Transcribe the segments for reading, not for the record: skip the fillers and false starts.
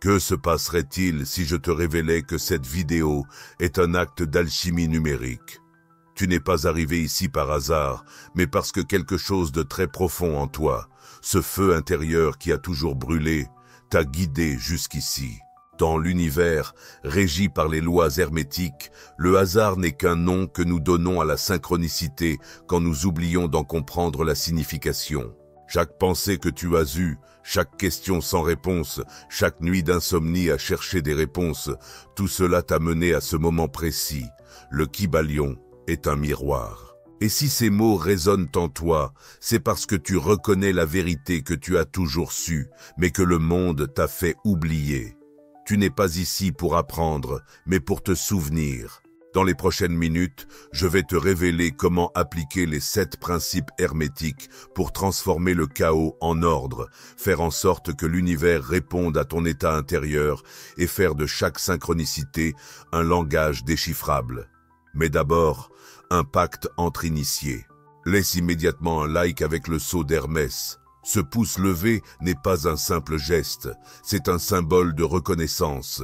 Que se passerait-il si je te révélais que cette vidéo est un acte d'alchimie numérique? Tu n'es pas arrivé ici par hasard, mais parce que quelque chose de très profond en toi, ce feu intérieur qui a toujours brûlé, t'a guidé jusqu'ici. Dans l'univers, régi par les lois hermétiques, le hasard n'est qu'un nom que nous donnons à la synchronicité quand nous oublions d'en comprendre la signification. Chaque pensée que tu as eue, chaque question sans réponse, chaque nuit d'insomnie à chercher des réponses, tout cela t'a mené à ce moment précis. Le Kybalion est un miroir. Et si ces mots résonnent en toi, c'est parce que tu reconnais la vérité que tu as toujours su, mais que le monde t'a fait oublier. Tu n'es pas ici pour apprendre, mais pour te souvenir. Dans les prochaines minutes, je vais te révéler comment appliquer les 7 principes hermétiques pour transformer le chaos en ordre, faire en sorte que l'univers réponde à ton état intérieur et faire de chaque synchronicité un langage déchiffrable. Mais d'abord, un pacte entre initiés. Laisse immédiatement un like avec le sceau d'Hermès. Ce pouce levé n'est pas un simple geste, c'est un symbole de reconnaissance.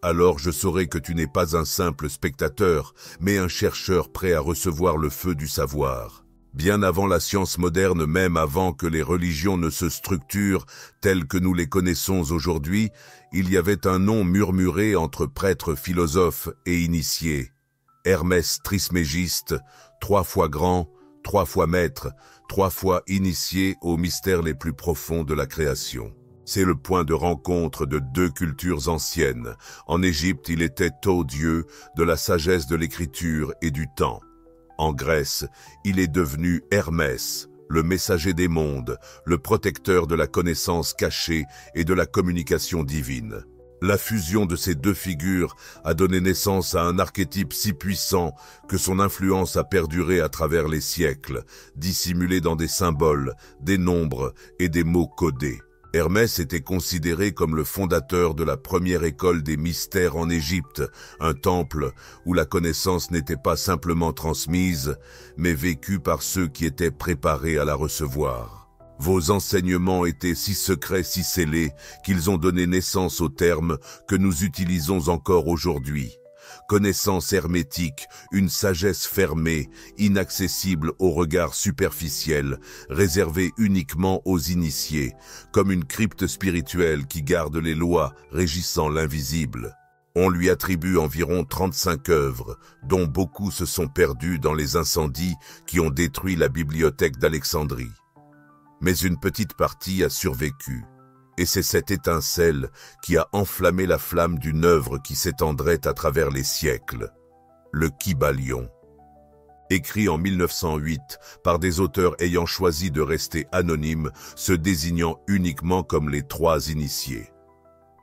Alors je saurai que tu n'es pas un simple spectateur, mais un chercheur prêt à recevoir le feu du savoir. Bien avant la science moderne, même avant que les religions ne se structurent telles que nous les connaissons aujourd'hui, il y avait un nom murmuré entre prêtres philosophes et initiés. Hermès Trismégiste, 3 fois grand, 3 fois maître, 3 fois initié aux mystères les plus profonds de la création. C'est le point de rencontre de 2 cultures anciennes. En Égypte, il était Thoth, dieu de la sagesse de l'écriture et du temps. En Grèce, il est devenu Hermès, le messager des mondes, le protecteur de la connaissance cachée et de la communication divine. La fusion de ces 2 figures a donné naissance à un archétype si puissant que son influence a perduré à travers les siècles, dissimulé dans des symboles, des nombres et des mots codés. Hermès était considéré comme le fondateur de la première école des mystères en Égypte, un temple où la connaissance n'était pas simplement transmise, mais vécue par ceux qui étaient préparés à la recevoir. Vos enseignements étaient si secrets, si scellés, qu'ils ont donné naissance aux termes que nous utilisons encore aujourd'hui. Connaissance hermétique, une sagesse fermée, inaccessible au regard superficiel, réservée uniquement aux initiés, comme une crypte spirituelle qui garde les lois régissant l'invisible. On lui attribue environ 35 œuvres, dont beaucoup se sont perdues dans les incendies qui ont détruit la bibliothèque d'Alexandrie. Mais une petite partie a survécu. Et c'est cette étincelle qui a enflammé la flamme d'une œuvre qui s'étendrait à travers les siècles. Le Kybalion. Écrit en 1908 par des auteurs ayant choisi de rester anonymes, se désignant uniquement comme les 3 initiés.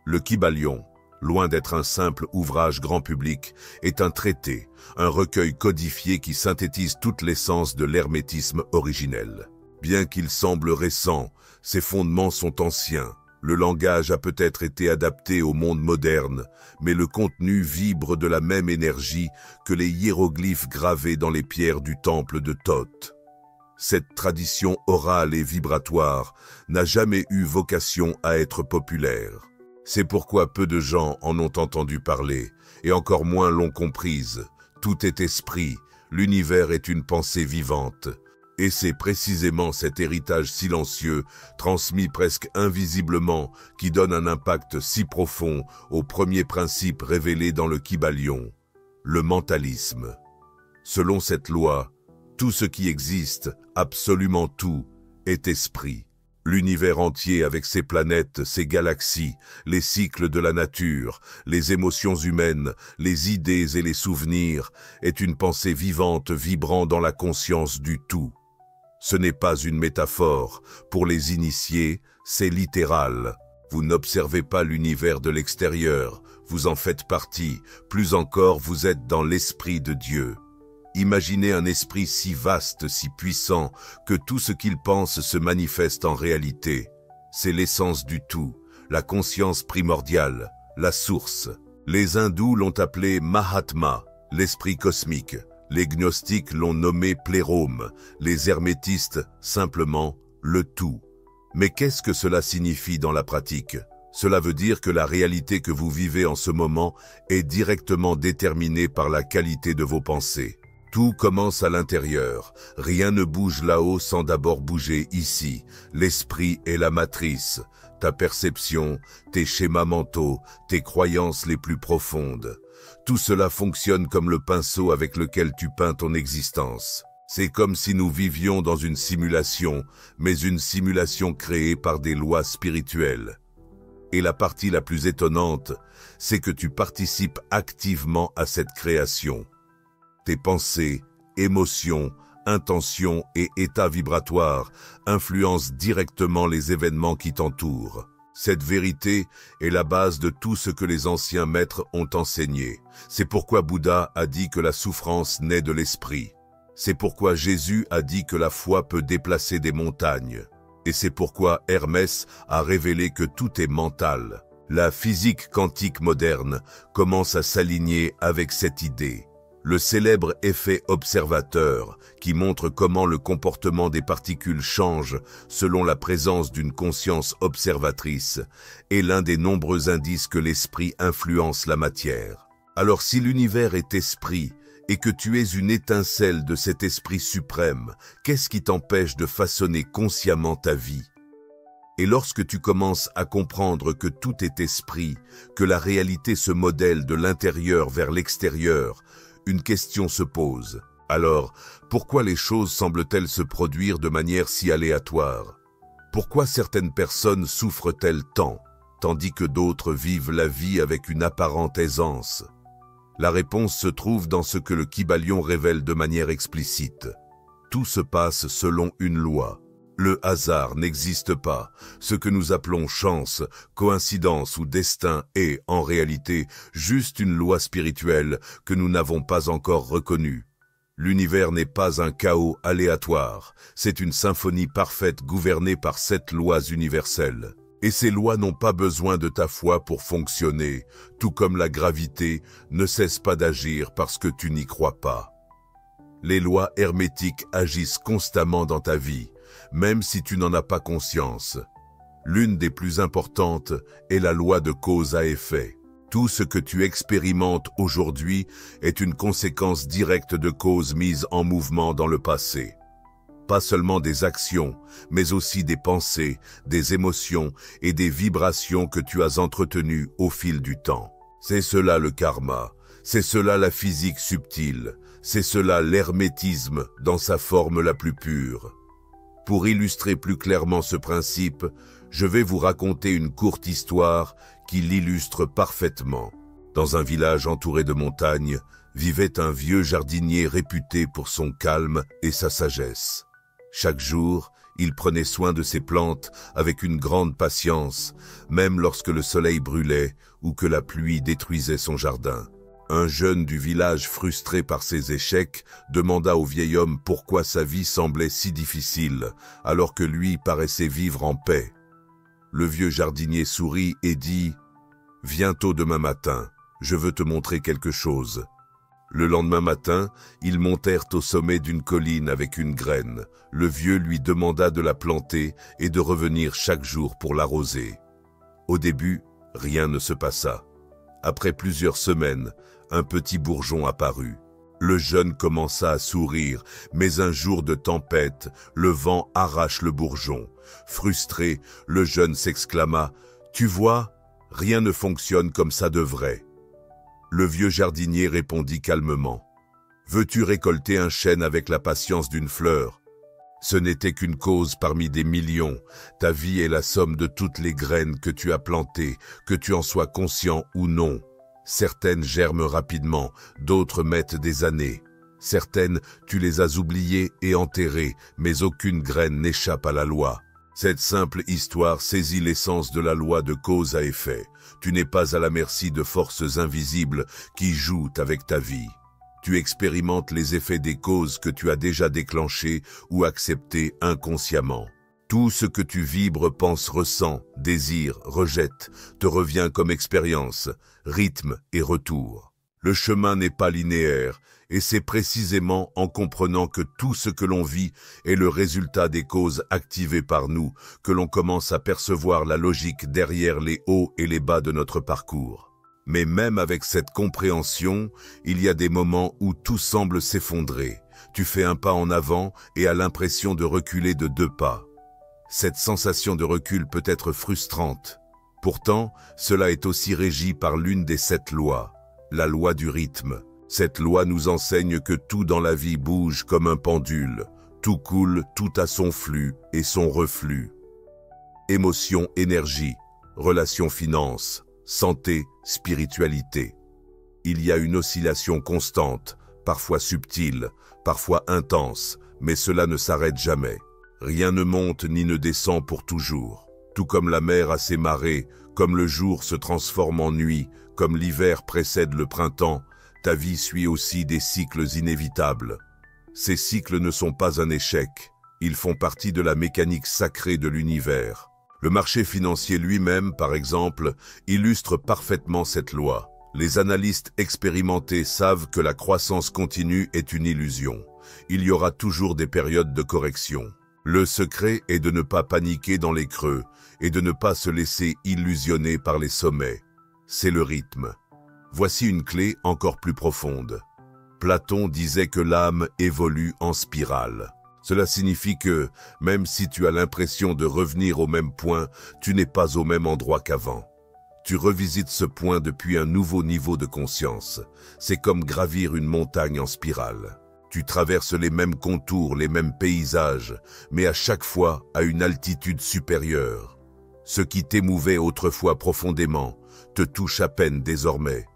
Le Kybalion, loin d'être un simple ouvrage grand public, est un traité, un recueil codifié qui synthétise toute l'essence de l'hermétisme originel. Bien qu'il semble récent, ses fondements sont anciens. Le langage a peut-être été adapté au monde moderne, mais le contenu vibre de la même énergie que les hiéroglyphes gravés dans les pierres du temple de Thoth. Cette tradition orale et vibratoire n'a jamais eu vocation à être populaire. C'est pourquoi peu de gens en ont entendu parler, et encore moins l'ont comprise. Tout est esprit, l'univers est une pensée vivante. Et c'est précisément cet héritage silencieux, transmis presque invisiblement, qui donne un impact si profond au premier principe révélé dans le Kybalion, le mentalisme. Selon cette loi, tout ce qui existe, absolument tout, est esprit. L'univers entier avec ses planètes, ses galaxies, les cycles de la nature, les émotions humaines, les idées et les souvenirs, est une pensée vivante vibrant dans la conscience du tout. Ce n'est pas une métaphore. Pour les initiés, c'est littéral. Vous n'observez pas l'univers de l'extérieur, vous en faites partie. Plus encore, vous êtes dans l'esprit de Dieu. Imaginez un esprit si vaste, si puissant, que tout ce qu'il pense se manifeste en réalité. C'est l'essence du tout, la conscience primordiale, la source. Les hindous l'ont appelé Mahatma, l'esprit cosmique. Les gnostiques l'ont nommé plérôme, les hermétistes simplement le tout. Mais qu'est-ce que cela signifie dans la pratique? Cela veut dire que la réalité que vous vivez en ce moment est directement déterminée par la qualité de vos pensées. Tout commence à l'intérieur. Rien ne bouge là-haut sans d'abord bouger ici. L'esprit est la matrice. Ta perception, tes schémas mentaux, tes croyances les plus profondes. Tout cela fonctionne comme le pinceau avec lequel tu peins ton existence. C'est comme si nous vivions dans une simulation, mais une simulation créée par des lois spirituelles. Et la partie la plus étonnante, c'est que tu participes activement à cette création. Tes pensées, émotions, intentions et états vibratoires influencent directement les événements qui t'entourent. Cette vérité est la base de tout ce que les anciens maîtres ont enseigné. C'est pourquoi Bouddha a dit que la souffrance naît de l'esprit. C'est pourquoi Jésus a dit que la foi peut déplacer des montagnes. Et c'est pourquoi Hermès a révélé que tout est mental. La physique quantique moderne commence à s'aligner avec cette idée. Le célèbre effet observateur, qui montre comment le comportement des particules change selon la présence d'une conscience observatrice, est l'un des nombreux indices que l'esprit influence la matière. Alors si l'univers est esprit, et que tu es une étincelle de cet esprit suprême, qu'est-ce qui t'empêche de façonner consciemment ta vie? Et lorsque tu commences à comprendre que tout est esprit, que la réalité se modèle de l'intérieur vers l'extérieur, une question se pose. Alors, pourquoi les choses semblent-elles se produire de manière si aléatoire? Pourquoi certaines personnes souffrent-elles tant, tandis que d'autres vivent la vie avec une apparente aisance? La réponse se trouve dans ce que le Kybalion révèle de manière explicite. Tout se passe selon une loi. Le hasard n'existe pas. Ce que nous appelons chance, coïncidence ou destin est, en réalité, juste une loi spirituelle que nous n'avons pas encore reconnue. L'univers n'est pas un chaos aléatoire, c'est une symphonie parfaite gouvernée par 7 lois universelles. Et ces lois n'ont pas besoin de ta foi pour fonctionner, tout comme la gravité ne cesse pas d'agir parce que tu n'y crois pas. Les lois hermétiques agissent constamment dans ta vie, même si tu n'en as pas conscience. L'une des plus importantes est la loi de cause à effet. Tout ce que tu expérimentes aujourd'hui est une conséquence directe de causes mises en mouvement dans le passé. Pas seulement des actions, mais aussi des pensées, des émotions et des vibrations que tu as entretenues au fil du temps. C'est cela le karma, c'est cela la physique subtile, c'est cela l'hermétisme dans sa forme la plus pure. Pour illustrer plus clairement ce principe, je vais vous raconter une courte histoire qui l'illustre parfaitement. Dans un village entouré de montagnes, vivait un vieux jardinier réputé pour son calme et sa sagesse. Chaque jour, il prenait soin de ses plantes avec une grande patience, même lorsque le soleil brûlait ou que la pluie détruisait son jardin. Un jeune du village, frustré par ses échecs, demanda au vieil homme pourquoi sa vie semblait si difficile, alors que lui paraissait vivre en paix. Le vieux jardinier sourit et dit « Viens tôt demain matin, je veux te montrer quelque chose. » Le lendemain matin, ils montèrent au sommet d'une colline avec une graine. Le vieux lui demanda de la planter et de revenir chaque jour pour l'arroser. Au début, rien ne se passa. Après plusieurs semaines, un petit bourgeon apparut. Le jeune commença à sourire, mais un jour de tempête, le vent arrache le bourgeon. Frustré, le jeune s'exclama « Tu vois, rien ne fonctionne comme ça devrait. » Le vieux jardinier répondit calmement. « Veux-tu récolter un chêne avec la patience d'une fleur? Ce n'était qu'une cause parmi des millions. Ta vie est la somme de toutes les graines que tu as plantées, que tu en sois conscient ou non. Certaines germent rapidement, d'autres mettent des années. Certaines, tu les as oubliées et enterrées, mais aucune graine n'échappe à la loi. Cette simple histoire saisit l'essence de la loi de cause à effet. Tu n'es pas à la merci de forces invisibles qui jouent avec ta vie. Tu expérimentes les effets des causes que tu as déjà déclenchées ou acceptées inconsciemment. Tout ce que tu vibres, penses, ressens, désires, rejettes, te revient comme expérience, rythme et retour. Le chemin n'est pas linéaire, et c'est précisément en comprenant que tout ce que l'on vit est le résultat des causes activées par nous que l'on commence à percevoir la logique derrière les hauts et les bas de notre parcours. Mais même avec cette compréhension, il y a des moments où tout semble s'effondrer. Tu fais un pas en avant et as l'impression de reculer de 2 pas. Cette sensation de recul peut être frustrante. Pourtant, cela est aussi régi par l'une des 7 lois, la loi du rythme. Cette loi nous enseigne que tout dans la vie bouge comme un pendule. Tout coule, tout a son flux et son reflux. Émotion, énergie, relations, finances, santé, spiritualité. Il y a une oscillation constante, parfois subtile, parfois intense, mais cela ne s'arrête jamais. Rien ne monte ni ne descend pour toujours. Tout comme la mer a ses marées, comme le jour se transforme en nuit, comme l'hiver précède le printemps, ta vie suit aussi des cycles inévitables. Ces cycles ne sont pas un échec, ils font partie de la mécanique sacrée de l'univers. Le marché financier lui-même, par exemple, illustre parfaitement cette loi. Les analystes expérimentés savent que la croissance continue est une illusion. Il y aura toujours des périodes de correction. Le secret est de ne pas paniquer dans les creux et de ne pas se laisser illusionner par les sommets. C'est le rythme. Voici une clé encore plus profonde. Platon disait que l'âme évolue en spirale. Cela signifie que, même si tu as l'impression de revenir au même point, tu n'es pas au même endroit qu'avant. Tu revisites ce point depuis un nouveau niveau de conscience. C'est comme gravir une montagne en spirale. Tu traverses les mêmes contours, les mêmes paysages, mais à chaque fois à une altitude supérieure. Ce qui t'émouvait autrefois profondément te touche à peine désormais.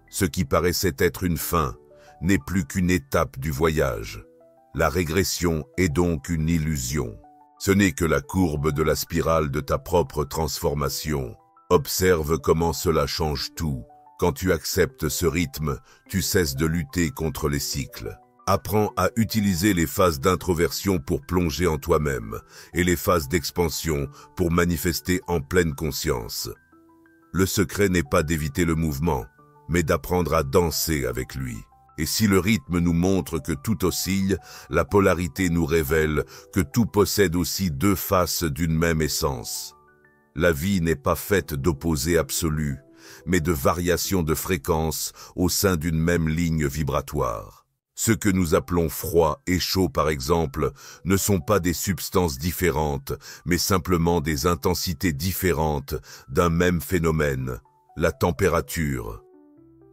Ce qui paraissait être une fin n'est plus qu'une étape du voyage. La régression est donc une illusion. Ce n'est que la courbe de la spirale de ta propre transformation. Observe comment cela change tout. Quand tu acceptes ce rythme, tu cesses de lutter contre les cycles. Apprends à utiliser les phases d'introversion pour plonger en toi-même et les phases d'expansion pour manifester en pleine conscience. Le secret n'est pas d'éviter le mouvement, mais d'apprendre à danser avec lui. Et si le rythme nous montre que tout oscille, la polarité nous révèle que tout possède aussi 2 faces d'une même essence. La vie n'est pas faite d'opposés absolus, mais de variations de fréquences au sein d'une même ligne vibratoire. Ce que nous appelons froid et chaud par exemple ne sont pas des substances différentes, mais simplement des intensités différentes d'un même phénomène, la température.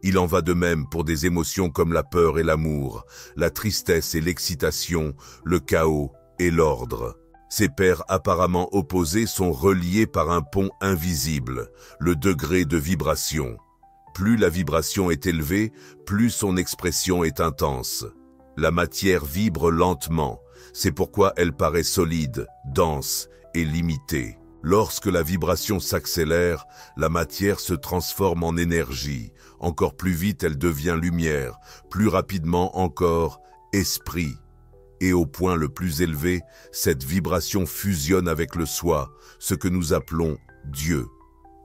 Il en va de même pour des émotions comme la peur et l'amour, la tristesse et l'excitation, le chaos et l'ordre. Ces paires apparemment opposées sont reliées par un pont invisible, le degré de vibration. Plus la vibration est élevée, plus son expression est intense. La matière vibre lentement, c'est pourquoi elle paraît solide, dense et limitée. Lorsque la vibration s'accélère, la matière se transforme en énergie. Encore plus vite, elle devient lumière, plus rapidement encore, esprit. Et au point le plus élevé, cette vibration fusionne avec le soi, ce que nous appelons Dieu.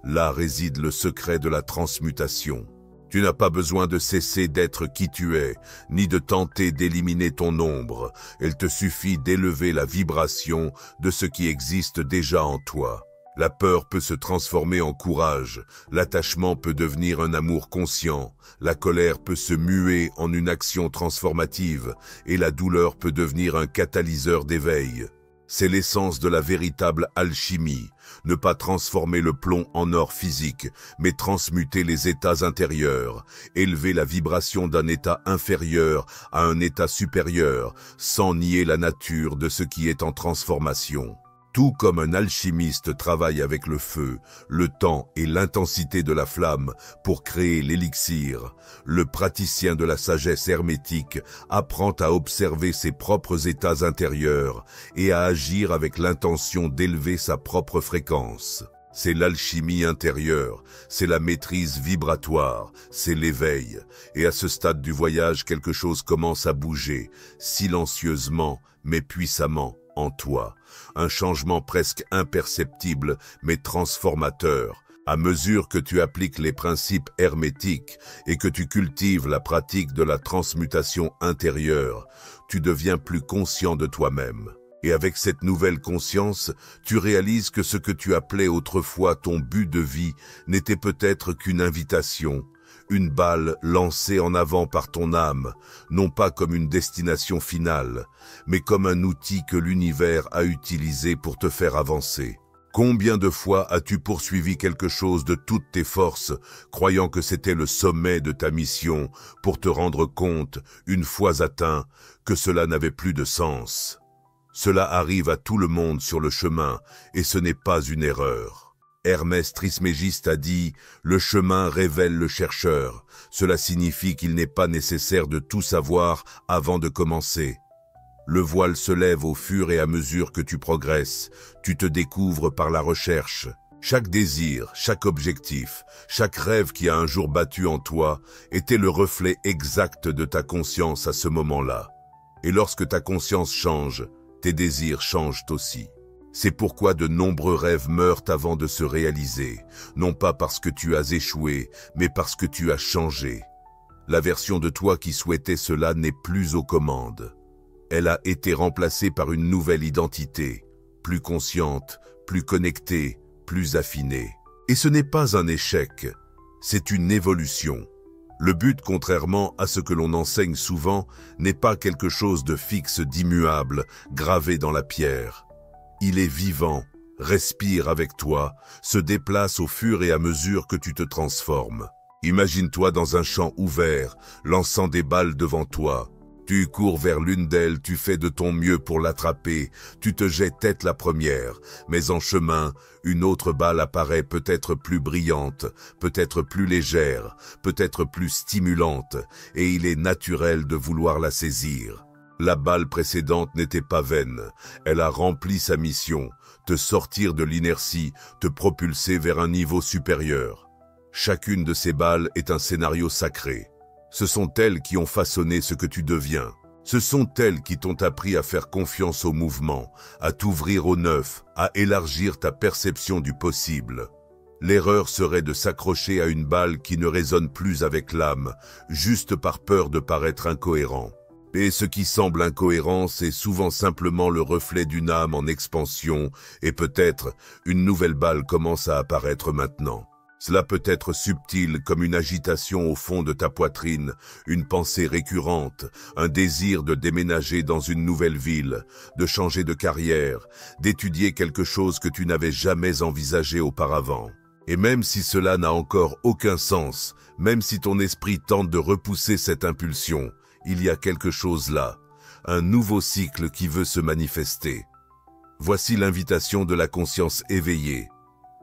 Là réside le secret de la transmutation. Tu n'as pas besoin de cesser d'être qui tu es, ni de tenter d'éliminer ton ombre. Il te suffit d'élever la vibration de ce qui existe déjà en toi. La peur peut se transformer en courage, l'attachement peut devenir un amour conscient, la colère peut se muer en une action transformative, et la douleur peut devenir un catalyseur d'éveil. C'est l'essence de la véritable alchimie, ne pas transformer le plomb en or physique, mais transmuter les états intérieurs, élever la vibration d'un état inférieur à un état supérieur, sans nier la nature de ce qui est en transformation. Tout comme un alchimiste travaille avec le feu, le temps et l'intensité de la flamme pour créer l'élixir, le praticien de la sagesse hermétique apprend à observer ses propres états intérieurs et à agir avec l'intention d'élever sa propre fréquence. C'est l'alchimie intérieure, c'est la maîtrise vibratoire, c'est l'éveil. Et à ce stade du voyage, quelque chose commence à bouger, silencieusement mais puissamment, en toi. Un changement presque imperceptible mais transformateur. À mesure que tu appliques les principes hermétiques et que tu cultives la pratique de la transmutation intérieure, tu deviens plus conscient de toi-même. Et avec cette nouvelle conscience, tu réalises que ce que tu appelais autrefois ton but de vie n'était peut-être qu'une invitation, une balle lancée en avant par ton âme, non pas comme une destination finale, mais comme un outil que l'univers a utilisé pour te faire avancer. Combien de fois as-tu poursuivi quelque chose de toutes tes forces, croyant que c'était le sommet de ta mission, pour te rendre compte, une fois atteint, que cela n'avait plus de sens? Cela arrive à tout le monde sur le chemin, et ce n'est pas une erreur. Hermès Trismégiste a dit « Le chemin révèle le chercheur ». Cela signifie qu'il n'est pas nécessaire de tout savoir avant de commencer. Le voile se lève au fur et à mesure que tu progresses. Tu te découvres par la recherche. Chaque désir, chaque objectif, chaque rêve qui a un jour battu en toi était le reflet exact de ta conscience à ce moment-là. Et lorsque ta conscience change, tes désirs changent aussi. C'est pourquoi de nombreux rêves meurent avant de se réaliser, non pas parce que tu as échoué, mais parce que tu as changé. La version de toi qui souhaitait cela n'est plus aux commandes. Elle a été remplacée par une nouvelle identité, plus consciente, plus connectée, plus affinée. Et ce n'est pas un échec, c'est une évolution. Le but, contrairement à ce que l'on enseigne souvent, n'est pas quelque chose de fixe, d'immuable, gravé dans la pierre. Il est vivant, respire avec toi, se déplace au fur et à mesure que tu te transformes. Imagine-toi dans un champ ouvert, lançant des balles devant toi. Tu cours vers l'une d'elles, tu fais de ton mieux pour l'attraper, tu te jettes tête la première, mais en chemin, une autre balle apparaît peut-être plus brillante, peut-être plus légère, peut-être plus stimulante, et il est naturel de vouloir la saisir. La balle précédente n'était pas vaine, elle a rempli sa mission, te sortir de l'inertie, te propulser vers un niveau supérieur. Chacune de ces balles est un scénario sacré. Ce sont elles qui ont façonné ce que tu deviens. Ce sont elles qui t'ont appris à faire confiance au mouvement, à t'ouvrir au neuf, à élargir ta perception du possible. L'erreur serait de s'accrocher à une balle qui ne résonne plus avec l'âme, juste par peur de paraître incohérent. Et ce qui semble incohérent, c'est souvent simplement le reflet d'une âme en expansion, et peut-être une nouvelle balle commence à apparaître maintenant. Cela peut être subtil comme une agitation au fond de ta poitrine, une pensée récurrente, un désir de déménager dans une nouvelle ville, de changer de carrière, d'étudier quelque chose que tu n'avais jamais envisagé auparavant. Et même si cela n'a encore aucun sens, même si ton esprit tente de repousser cette impulsion, il y a quelque chose là, un nouveau cycle qui veut se manifester. Voici l'invitation de la conscience éveillée.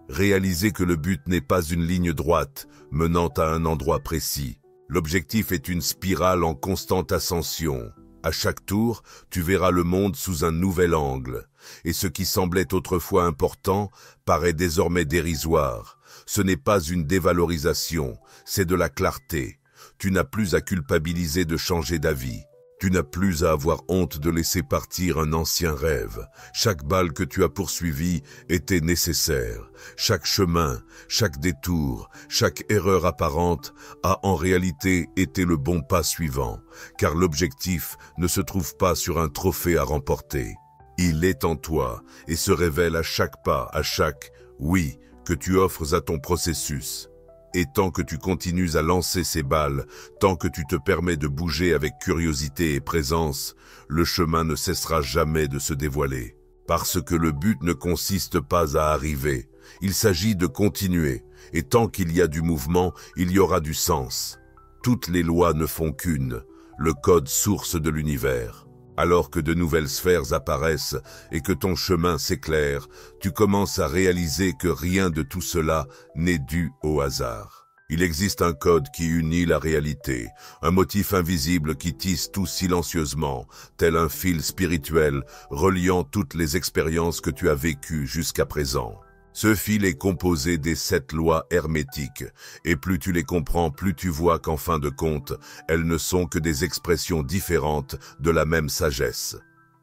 Réalisez que le but n'est pas une ligne droite menant à un endroit précis. L'objectif est une spirale en constante ascension. À chaque tour, tu verras le monde sous un nouvel angle. Et ce qui semblait autrefois important paraît désormais dérisoire. Ce n'est pas une dévalorisation, c'est de la clarté. Tu n'as plus à culpabiliser de changer d'avis. Tu n'as plus à avoir honte de laisser partir un ancien rêve. Chaque balle que tu as poursuivie était nécessaire. Chaque chemin, chaque détour, chaque erreur apparente a en réalité été le bon pas suivant, car l'objectif ne se trouve pas sur un trophée à remporter. Il est en toi et se révèle à chaque pas, à chaque « oui » que tu offres à ton processus. Et tant que tu continues à lancer ces balles, tant que tu te permets de bouger avec curiosité et présence, le chemin ne cessera jamais de se dévoiler. Parce que le but ne consiste pas à arriver, il s'agit de continuer, et tant qu'il y a du mouvement, il y aura du sens. Toutes les lois ne font qu'une, le code source de l'univers. Alors que de nouvelles sphères apparaissent et que ton chemin s'éclaire, tu commences à réaliser que rien de tout cela n'est dû au hasard. Il existe un code qui unit la réalité, un motif invisible qui tisse tout silencieusement, tel un fil spirituel reliant toutes les expériences que tu as vécues jusqu'à présent. Ce fil est composé des 7 lois hermétiques, et plus tu les comprends, plus tu vois qu'en fin de compte, elles ne sont que des expressions différentes de la même sagesse.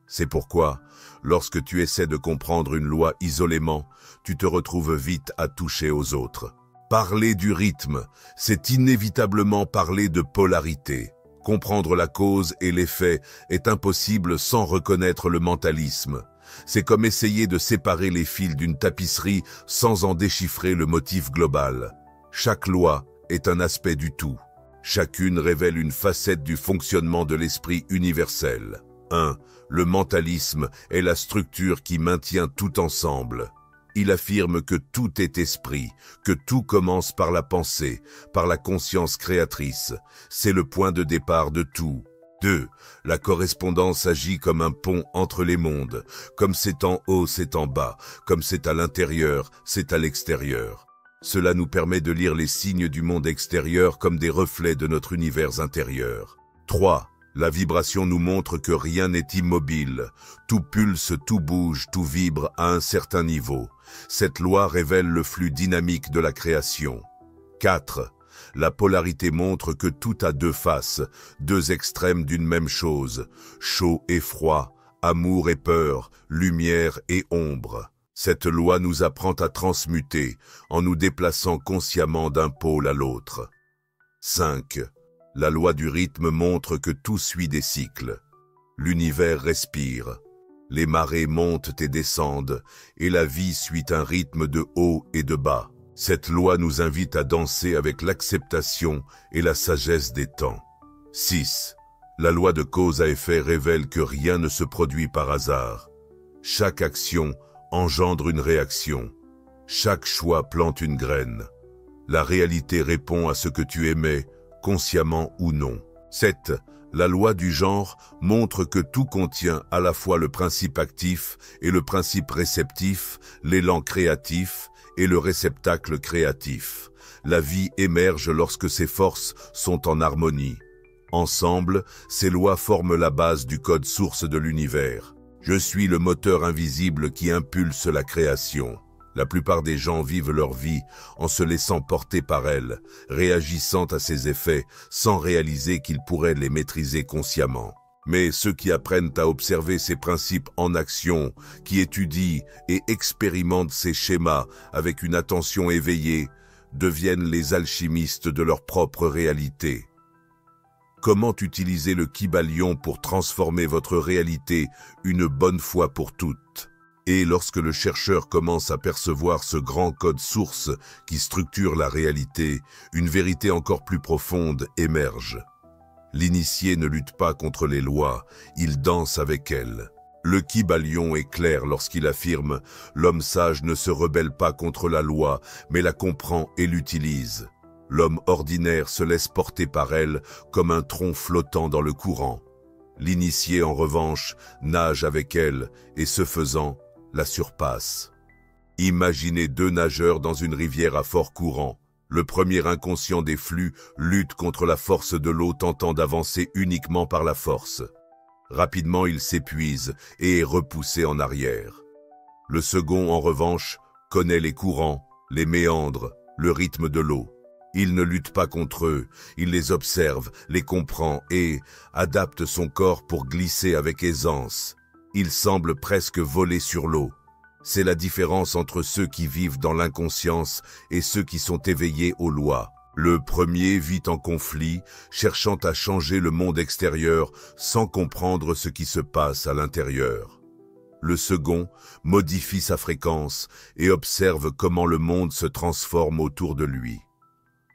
C'est pourquoi, Lorsque tu essaies de comprendre une loi isolément, tu te retrouves vite à toucher aux autres. Parler du rythme, c'est inévitablement parler de polarité. Comprendre la cause et l'effet est impossible sans reconnaître le mentalisme. C'est comme essayer de séparer les fils d'une tapisserie sans en déchiffrer le motif global. Chaque loi est un aspect du tout. Chacune révèle une facette du fonctionnement de l'esprit universel. 1. Le mentalisme est la structure qui maintient tout ensemble. Il affirme que tout est esprit, que tout commence par la pensée, par la conscience créatrice. C'est le point de départ de tout. 2. La correspondance agit comme un pont entre les mondes. Comme c'est en haut, c'est en bas. Comme c'est à l'intérieur, c'est à l'extérieur. Cela nous permet de lire les signes du monde extérieur comme des reflets de notre univers intérieur. 3. La vibration nous montre que rien n'est immobile. Tout pulse, tout bouge, tout vibre à un certain niveau. Cette loi révèle le flux dynamique de la création. 4. La polarité montre que tout a deux faces, deux extrêmes d'une même chose, chaud et froid, amour et peur, lumière et ombre. Cette loi nous apprend à transmuter en nous déplaçant consciemment d'un pôle à l'autre. 5. La loi du rythme montre que tout suit des cycles. L'univers respire, les marées montent et descendent, et la vie suit un rythme de haut et de bas. Cette loi nous invite à danser avec l'acceptation et la sagesse des temps. 6. La loi de cause à effet révèle que rien ne se produit par hasard. Chaque action engendre une réaction. Chaque choix plante une graine. La réalité répond à ce que tu émets, consciemment ou non. 7. La loi du genre montre que tout contient à la fois le principe actif et le principe réceptif, l'élan créatif et le réceptacle créatif. La vie émerge lorsque ces forces sont en harmonie. Ensemble, ces lois forment la base du code source de l'univers. Je suis le moteur invisible qui impulse la création. La plupart des gens vivent leur vie en se laissant porter par elle, réagissant à ses effets sans réaliser qu'ils pourraient les maîtriser consciemment. Mais ceux qui apprennent à observer ces principes en action, qui étudient et expérimentent ces schémas avec une attention éveillée, deviennent les alchimistes de leur propre réalité. Comment utiliser le Kybalion pour transformer votre réalité une bonne fois pour toutes? Et lorsque le chercheur commence à percevoir ce grand code source qui structure la réalité, une vérité encore plus profonde émerge. L'initié ne lutte pas contre les lois, il danse avec elles. Le Kybalion est clair lorsqu'il affirme « L'homme sage ne se rebelle pas contre la loi, mais la comprend et l'utilise. L'homme ordinaire se laisse porter par elle comme un tronc flottant dans le courant. L'initié, en revanche, nage avec elle et, ce faisant, la surpasse. » Imaginez deux nageurs dans une rivière à fort courant. Le premier inconscient des flux lutte contre la force de l'eau tentant d'avancer uniquement par la force. Rapidement, il s'épuise et est repoussé en arrière. Le second, en revanche, connaît les courants, les méandres, le rythme de l'eau. Il ne lutte pas contre eux, il les observe, les comprend et adapte son corps pour glisser avec aisance. Il semble presque voler sur l'eau. C'est la différence entre ceux qui vivent dans l'inconscience et ceux qui sont éveillés aux lois. Le premier vit en conflit, cherchant à changer le monde extérieur sans comprendre ce qui se passe à l'intérieur. Le second modifie sa fréquence et observe comment le monde se transforme autour de lui.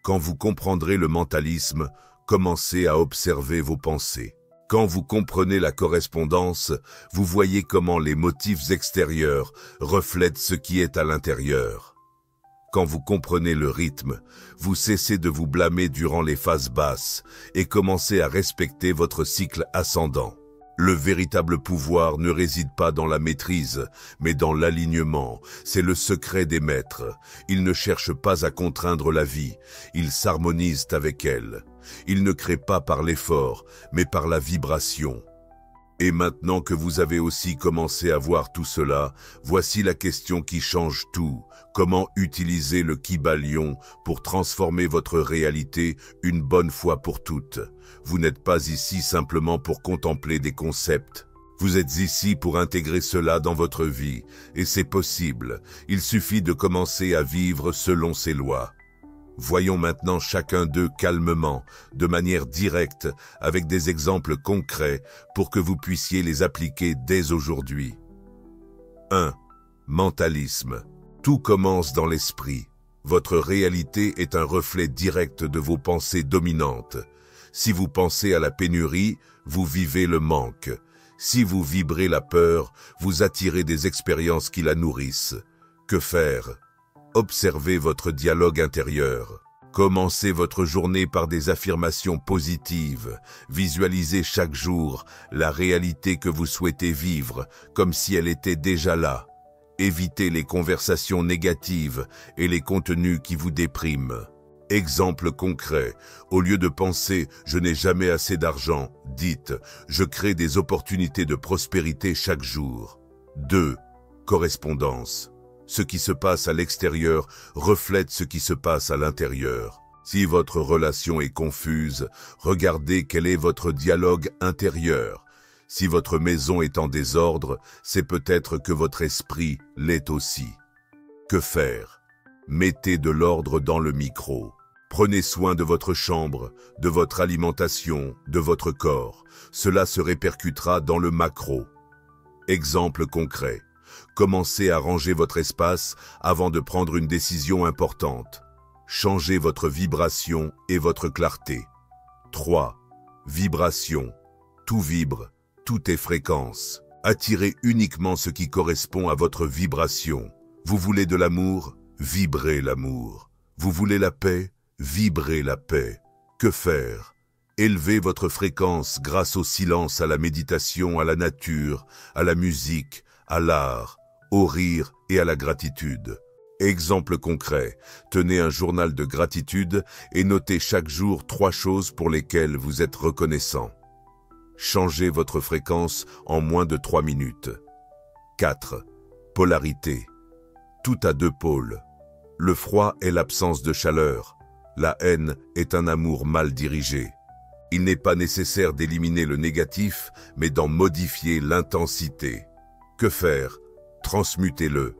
Quand vous comprendrez le mentalisme, commencez à observer vos pensées. Quand vous comprenez la correspondance, vous voyez comment les motifs extérieurs reflètent ce qui est à l'intérieur. Quand vous comprenez le rythme, vous cessez de vous blâmer durant les phases basses et commencez à respecter votre cycle ascendant. Le véritable pouvoir ne réside pas dans la maîtrise, mais dans l'alignement. C'est le secret des maîtres. Ils ne cherchent pas à contraindre la vie, ils s'harmonisent avec elle. Ils ne créent pas par l'effort, mais par la vibration. Et maintenant que vous avez aussi commencé à voir tout cela, voici la question qui change tout. Comment utiliser le Kybalion pour transformer votre réalité une bonne fois pour toutes? Vous n'êtes pas ici simplement pour contempler des concepts. Vous êtes ici pour intégrer cela dans votre vie, et c'est possible. Il suffit de commencer à vivre selon ces lois. Voyons maintenant chacun d'eux calmement, de manière directe, avec des exemples concrets, pour que vous puissiez les appliquer dès aujourd'hui. 1. Mentalisme. Tout commence dans l'esprit. Votre réalité est un reflet direct de vos pensées dominantes. Si vous pensez à la pénurie, vous vivez le manque. Si vous vibrez la peur, vous attirez des expériences qui la nourrissent. Que faire? Observez votre dialogue intérieur. Commencez votre journée par des affirmations positives. Visualisez chaque jour la réalité que vous souhaitez vivre, comme si elle était déjà là. Évitez les conversations négatives et les contenus qui vous dépriment. Exemple concret, au lieu de penser « je n'ai jamais assez d'argent », dites « je crée des opportunités de prospérité chaque jour ». 2. Correspondance. Ce qui se passe à l'extérieur reflète ce qui se passe à l'intérieur. Si votre relation est confuse, regardez quel est votre dialogue intérieur. Si votre maison est en désordre, c'est peut-être que votre esprit l'est aussi. Que faire? Mettez de l'ordre dans le micro. Prenez soin de votre chambre, de votre alimentation, de votre corps. Cela se répercutera dans le macro. Exemple concret. Commencez à ranger votre espace avant de prendre une décision importante. Changez votre vibration et votre clarté. 3. Vibration. Tout vibre, tout est fréquence. Attirez uniquement ce qui correspond à votre vibration. Vous voulez de l'amour? Vibrez l'amour. Vous voulez la paix? Vibrez la paix. Que faire? Élevez votre fréquence grâce au silence, à la méditation, à la nature, à la musique, à l'art, au rire et à la gratitude. Exemple concret, tenez un journal de gratitude et notez chaque jour 3 choses pour lesquelles vous êtes reconnaissant. Changez votre fréquence en moins de 3 minutes. 4. Polarité. Tout a 2 pôles. Le froid est l'absence de chaleur. La haine est un amour mal dirigé. Il n'est pas nécessaire d'éliminer le négatif, mais d'en modifier l'intensité. Que faire? Transmutez-le.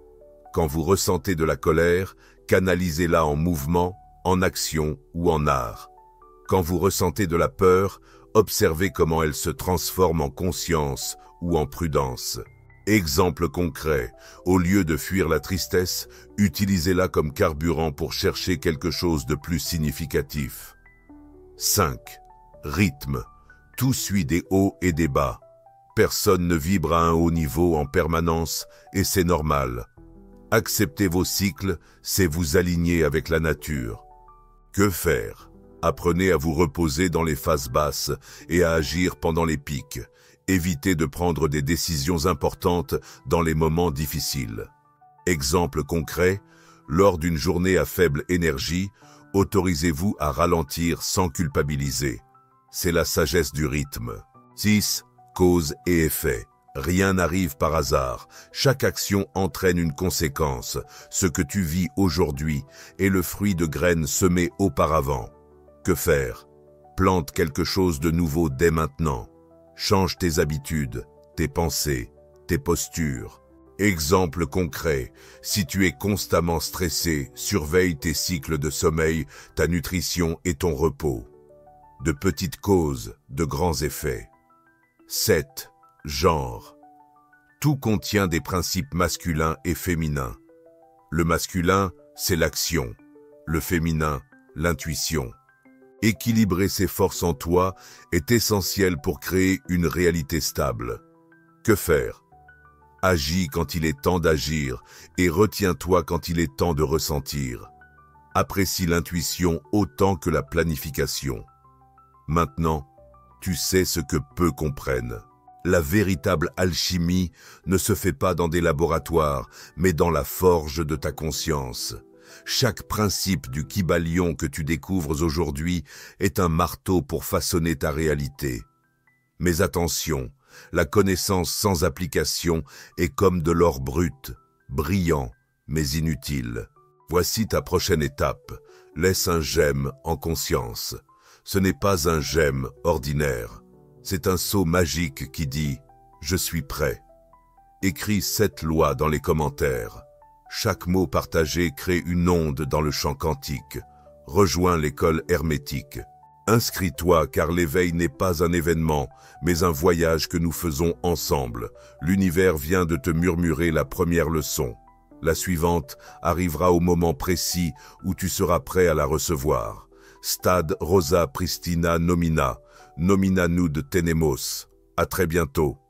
Quand vous ressentez de la colère, canalisez-la en mouvement, en action ou en art. Quand vous ressentez de la peur, observez comment elle se transforme en conscience ou en prudence. Exemple concret, au lieu de fuir la tristesse, utilisez-la comme carburant pour chercher quelque chose de plus significatif. 5. Rythme. Tout suit des hauts et des bas. Personne ne vibre à un haut niveau en permanence et c'est normal. Acceptez vos cycles, c'est vous aligner avec la nature. Que faire? Apprenez à vous reposer dans les phases basses et à agir pendant les pics. Évitez de prendre des décisions importantes dans les moments difficiles. Exemple concret, lors d'une journée à faible énergie, autorisez-vous à ralentir sans culpabiliser. C'est la sagesse du rythme. 6. Cause et effet. Rien n'arrive par hasard. Chaque action entraîne une conséquence. Ce que tu vis aujourd'hui est le fruit de graines semées auparavant. Que faire? Plante quelque chose de nouveau dès maintenant. Change tes habitudes, tes pensées, tes postures. Exemple concret, si tu es constamment stressé, surveille tes cycles de sommeil, ta nutrition et ton repos. De petites causes, de grands effets. 7. Genre. Tout contient des principes masculins et féminins. Le masculin, c'est l'action. Le féminin, l'intuition. Équilibrer ses forces en toi est essentiel pour créer une réalité stable. Que faire? Agis quand il est temps d'agir et retiens-toi quand il est temps de ressentir. Apprécie l'intuition autant que la planification. Maintenant, tu sais ce que peu comprennent. La véritable alchimie ne se fait pas dans des laboratoires, mais dans la forge de ta conscience. Chaque principe du Kybalion que tu découvres aujourd'hui est un marteau pour façonner ta réalité. Mais attention, la connaissance sans application est comme de l'or brut, brillant mais inutile. Voici ta prochaine étape. Laisse un j'aime en conscience. Ce n'est pas un j'aime ordinaire. C'est un sceau magique qui dit « Je suis prêt. Écris cette loi dans les commentaires. Chaque mot partagé crée une onde dans le champ quantique. Rejoins l'école hermétique. Inscris-toi car l'éveil n'est pas un événement, mais un voyage que nous faisons ensemble. L'univers vient de te murmurer la première leçon. La suivante arrivera au moment précis où tu seras prêt à la recevoir. Stade Rosa Pristina Nomina, Nomina Nud Tenemos. À très bientôt.